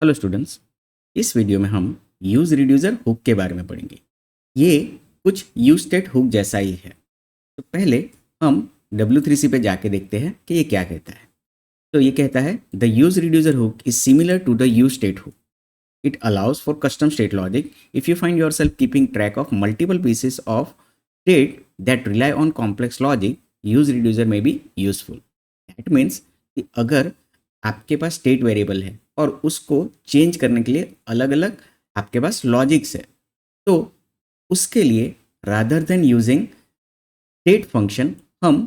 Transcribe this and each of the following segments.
Hello students, इस video में हम यूज रिड्यूसर हुक के बारे में पढ़ेंगे। ये कुछ यूज स्टेट हुक जैसा ही है। तो पहले हम W3C पे जाके देखते हैं कि ये क्या कहता है। तो ये कहता है the use reducer hook is similar to the use state hook. It allows for custom state logic if you find yourself keeping track of multiple pieces of state that rely on complex logic. Use reducer may be useful. That means कि अगर आपके पास state variable है और उसको change करने के लिए अलग अलग आपके पास लॉजिक्स है, तो उसके लिए rather than using state function हम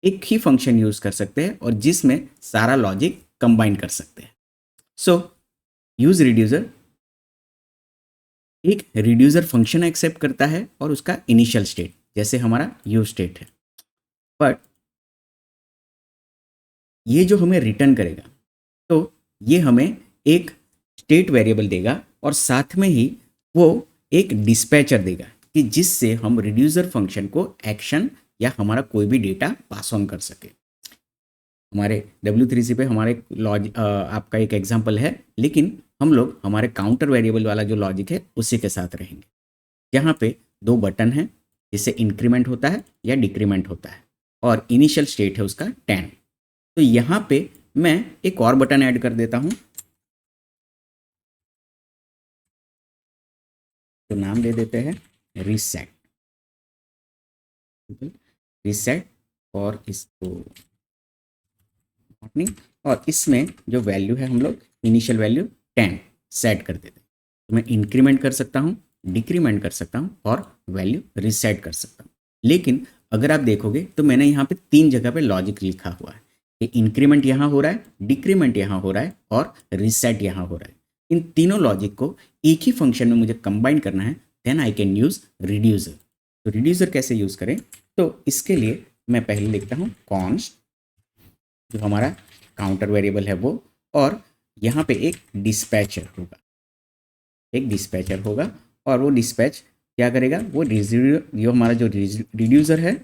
एक ही फंक्शन यूज कर सकते हैं और जिसमें सारा लॉजिक कंबाइन कर सकते हैं। सो यूज रिड्यूसर एक रिड्यूसर फंक्शन एक्सेप्ट करता है और उसका इनिशियल स्टेट जैसे हमारा यूज स्टेट है, बट ये जो हमें रिटर्न करेगा तो ये हमें एक स्टेट वेरिएबल देगा और साथ में ही वो एक डिस्पैचर देगा कि जिससे हम रिड्यूसर फंक्शन को एक्शन या हमारा कोई भी डेटा पास ऑन कर सके। हमारे W3C पे हमारे आपका एक एग्जांपल है, लेकिन हम लोग हमारे काउंटर वेरिएबल वाला जो लॉजिक है उसी के साथ रहेंगे। यहाँ पे दो बटन हैं, जिससे इंक्रीमेंट होता है या डिक्रीमेंट होता है, और इनिशियल स्टेट है उसका 10। तो यहाँ पे मैं एक और बटन ऐड कर देता हूँ, तो नाम दे देते हैं रीसेट। रीसेट और इसको मॉर्निंग, और इसमें जो वैल्यू है हम लोग इनिशियल वैल्यू 10 सेट कर देते हैं। तो मैं इंक्रीमेंट कर सकता हूँ, डिक्रीमेंट कर सकता हूँ और वैल्यू रीसेट कर सकता हूँ। लेकिन अगर आप देखोगे तो मैंने यहाँ पे 3 जगह पे लॉजिक लिखा हुआ है कि इंक्रीमेंट यहाँ हो रहा है, डिक्रीमेंट यहाँ हो रहा है और रीसेट यहाँ हो रहा है। इन तीनों लॉजिक को एक ही फंक्शन में मुझे कंबाइन करना है, then I can use reducer. तो रिड्यूसर कैसे यूज करें, तो इसके लिए मैं पहले लिखता हूँ कॉन्स्ट, जो हमारा काउंटर वेरिएबल है वो, और यहाँ पे एक डिस्पैचर होगा, एक डिस्पैचर होगा। और वो डिस्पैच क्या करेगा, वो जो हमारा जो रिड्यूसर है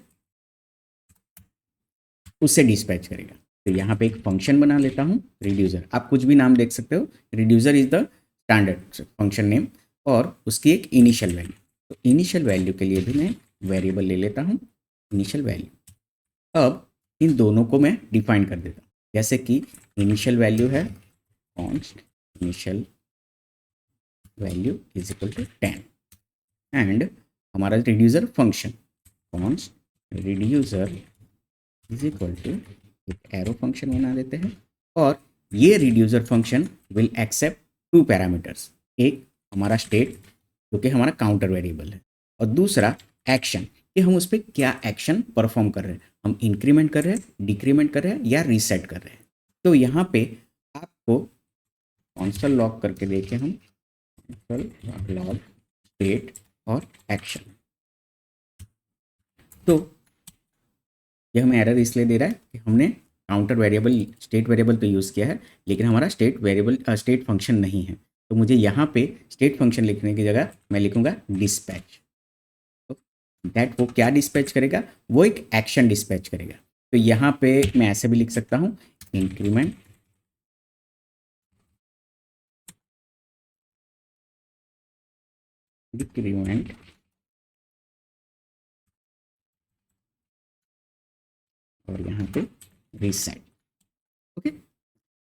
उससे डिस्पैच करेगा। तो यहाँ पे एक फंक्शन बना लेता हूँ रिड्यूसर, आप कुछ भी नाम देख सकते हो, reducer is the standard function name, और उसकी एक इनिशियल वैल्यू। तो इनिशियल वैल्यू के लिए भी मैं वेरिएबल ले लेता हूँ इनिशियल वैल्यू। अब इन दोनों को मैं डिफाइन कर देता हूँ, जैसे कि इनिशियल वैल्यू है const initial value is equal to 10, and हमारा reducer function const reducer is equal to एक एरो फंक्शन बना देते हैं। और ये reducer function will accept 2 parameters, एक हमारा स्टेट जो कि हमारा काउंटर वेरिएबल है, और दूसरा एक्शन कि हम उस पर क्या एक्शन परफॉर्म कर रहे हैं, हम इंक्रीमेंट कर रहे हैं, डिक्रीमेंट कर रहे हैं या रीसेट कर रहे हैं। तो यहाँ पे आपको कॉन्सोल लॉग करके देखें हम, कॉन्सोल लॉग स्टेट और एक्शन। तो यह हमें एरर इसलिए दे रहा है कि हमने काउंटर वेरिएबल स्टेट वेरिएबल तो यूज़ किया है, लेकिन हमारा स्टेट वेरिएबल स्टेट फंक्शन नहीं है। तो मुझे यहाँ पे स्टेट फंक्शन लिखने की जगह मैं लिखूंगा डिस्पैच। तो दैट वो क्या डिस्पैच करेगा, वो एक एक्शन डिस्पैच करेगा। तो यहाँ पे मैं ऐसे भी लिख सकता हूँ इंक्रीमेंट डिक्रीमेंट और यहाँ पे रीसेट। ओके,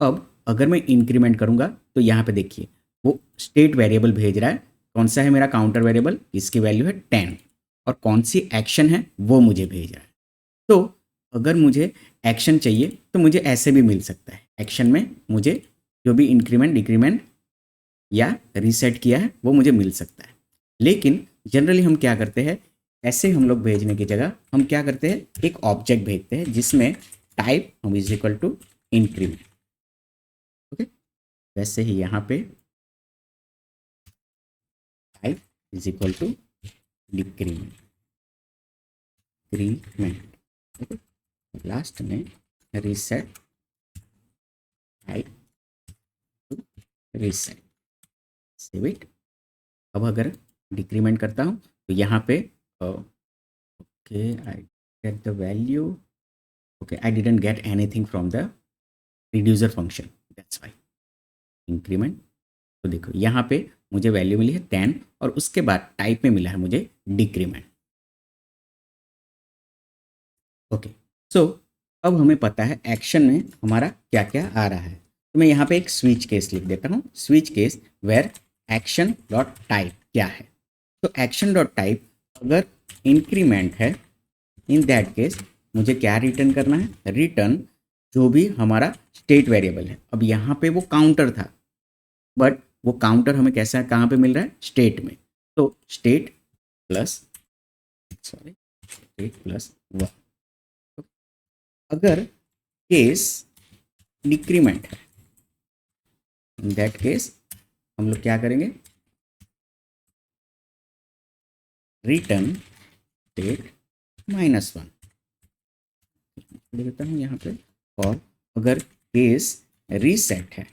अब अगर मैं इंक्रीमेंट करूंगा तो यहाँ पे देखिए वो स्टेट वेरिएबल भेज रहा है। कौन सा है मेरा काउंटर वेरिएबल, इसकी वैल्यू है 10, और कौन सी एक्शन है वो मुझे भेज रहा है। तो अगर मुझे एक्शन चाहिए तो मुझे ऐसे भी मिल सकता है, एक्शन में मुझे जो भी इंक्रीमेंट डिक्रीमेंट या रीसेट किया है वो मुझे मिल सकता है। लेकिन जनरली हम क्या करते हैं, ऐसे हम लोग भेजने की जगह हम क्या करते हैं, एक ऑब्जेक्ट भेजते हैं जिसमें टाइप हम is equal to increment. Okay, वैसे ही यहाँ पे type is equal to decrement, decrement. Okay, last में reset type to reset, save it. अब अगर डिक्रीमेंट करता हूँ तो यहाँ पे okay I get the value, okay I didn't get anything from the reducer function, that's why increment तो देखो यहाँ पे मुझे वैल्यू मिली है 10 और उसके बाद टाइप में मिला है मुझे डिक्रीमेंट। ओके, सो अब हमें पता है एक्शन में हमारा क्या क्या आ रहा है। तो मैं यहाँ पे एक स्विच केस लिख देता हूँ, switch case where action dot type क्या है। तो एक्शन डॉट टाइप अगर इंक्रीमेंट है, इन दैट केस मुझे क्या रिटर्न करना है, रिटर्न जो भी हमारा स्टेट वेरिएबल है। अब यहाँ पे वो काउंटर था, बट वो काउंटर हमें कैसा कहाँ पे मिल रहा है, स्टेट में। तो स्टेट प्लस स्टेट प्लस 1। अगर केस डिक्रीमेंट है, इन दैट केस हम लोग क्या करेंगे, रिटर्न स्टेट -1 देता हूँ यहाँ पे। और अगर केस रीसेट है,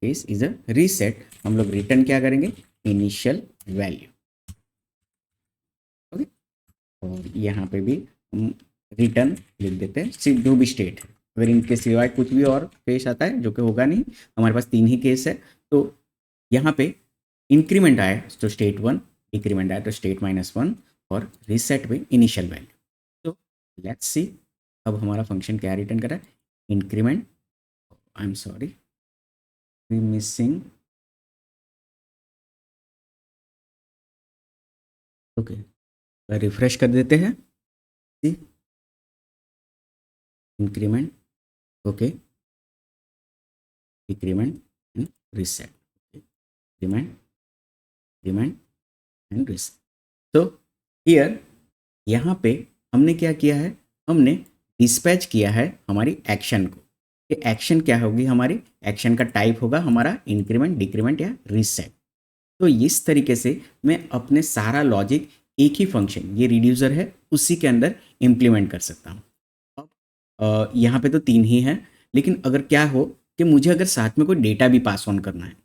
केस इज अ रीसेट, हम लोग रिटर्न क्या करेंगे, इनिशियल वैल्यू। ओके, और यहाँ पे भी हम रिटर्न लिख देते हैं सिर्फ जो भी स्टेट है। अगर इनके सिवाय कुछ भी और केस आता है, जो कि होगा नहीं, हमारे पास 3 ही केस है, तो यहाँ पे इंक्रीमेंट आए तो स्टेट 1, डिक्रीमेंट आए तो स्टेट -1 और रीसेट में इनिशियल वैल्यू। तो लेट्स सी अब हमारा फंक्शन क्या रिटर्न कर रहा है, increment, I am sorry missing, okay refresh कर देते हैं, increment, okay decrement and reset, increment decrement and reset. तो हियर यहाँ पे हमने क्या किया है, हमने डिस्पैच किया है हमारी एक्शन को। ये एक्शन क्या होगी, हमारी एक्शन का टाइप होगा हमारा इंक्रीमेंट, डिक्रीमेंट या रीसेट। तो इस तरीके से मैं अपने सारा लॉजिक एक ही फंक्शन, ये रिड्यूसर है, उसी के अंदर इम्प्लीमेंट कर सकता हूँ। अब यहाँ पे तो 3 ही हैं, लेकिन अगर क्या हो कि मुझे अगर साथ में कोई डेटा भी पास ऑन करना है,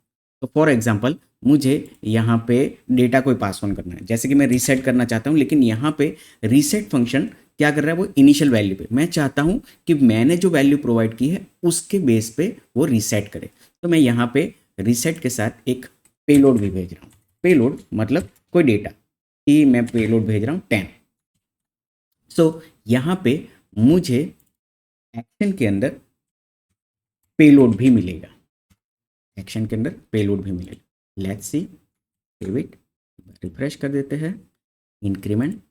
तो फॉर एग्जांपल मुझे यहाँ पे डेटा कोई पास ऑन करना है, जैसे कि मैं रीसेट करना चाहता हूँ, लेकिन यहाँ पे रीसेट फंक्शन क्या कर रहा है, वो इनिशियल वैल्यू पे मैं चाहता हूँ कि मैंने जो वैल्यू प्रोवाइड की है उसके बेस पे वो रीसेट करे। तो मैं यहाँ पे रीसेट के साथ एक पेलोड भी भेज रहा हूँ। पेलोड मतलब कोई डेटा, कि मैं पेलोड भेज रहा हूँ 10। सो यहाँ पे मुझे एक्शन के अंदर पेलोड भी मिलेगा, एक्शन के अंदर पेलोड भी मिलेगा। Let's see, save it, refresh कर देते हैं, इंक्रीमेंट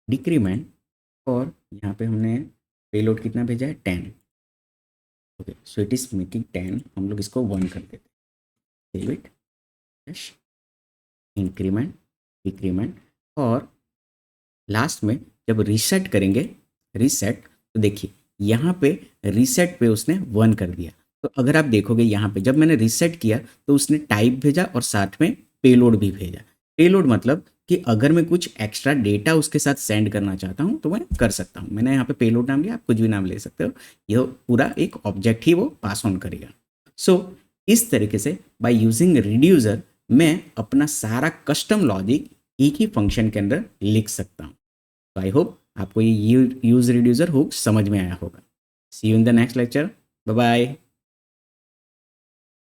डिक्रीमेंट, और यहाँ पे हमने पेलोड कितना भेजा है, 10। Okay, so it is making 10, हम लोग इसको 1 कर देते हैं, सेव इट, इंक्रीमेंट डिक्रीमेंट, और लास्ट में जब रीसेट करेंगे, रीसेट, तो देखिए यहाँ पे रीसेट पे उसने 1 कर दिया। तो अगर आप देखोगे यहाँ पे जब मैंने रीसेट किया तो उसने टाइप भेजा और साथ में पेलोड भी भेजा। पेलोड मतलब कि अगर मैं कुछ एक्स्ट्रा डेटा उसके साथ सेंड करना चाहता हूँ तो मैं कर सकता हूँ। मैंने यहाँ पे पेलोड नाम लिया, आप कुछ भी नाम ले सकते हो, यह पूरा एक ऑब्जेक्ट ही वो पास ऑन करेगा। सो इस तरीके से बाय यूजिंग रिड्यूसर मैं अपना सारा कस्टम लॉजिक एक ही फंक्शन के अंदर लिख सकता हूँ। तो आई होप आपको ये यूज रिड्यूसर हुक समझ में आया होगा। See you in the next lecture, bye bye.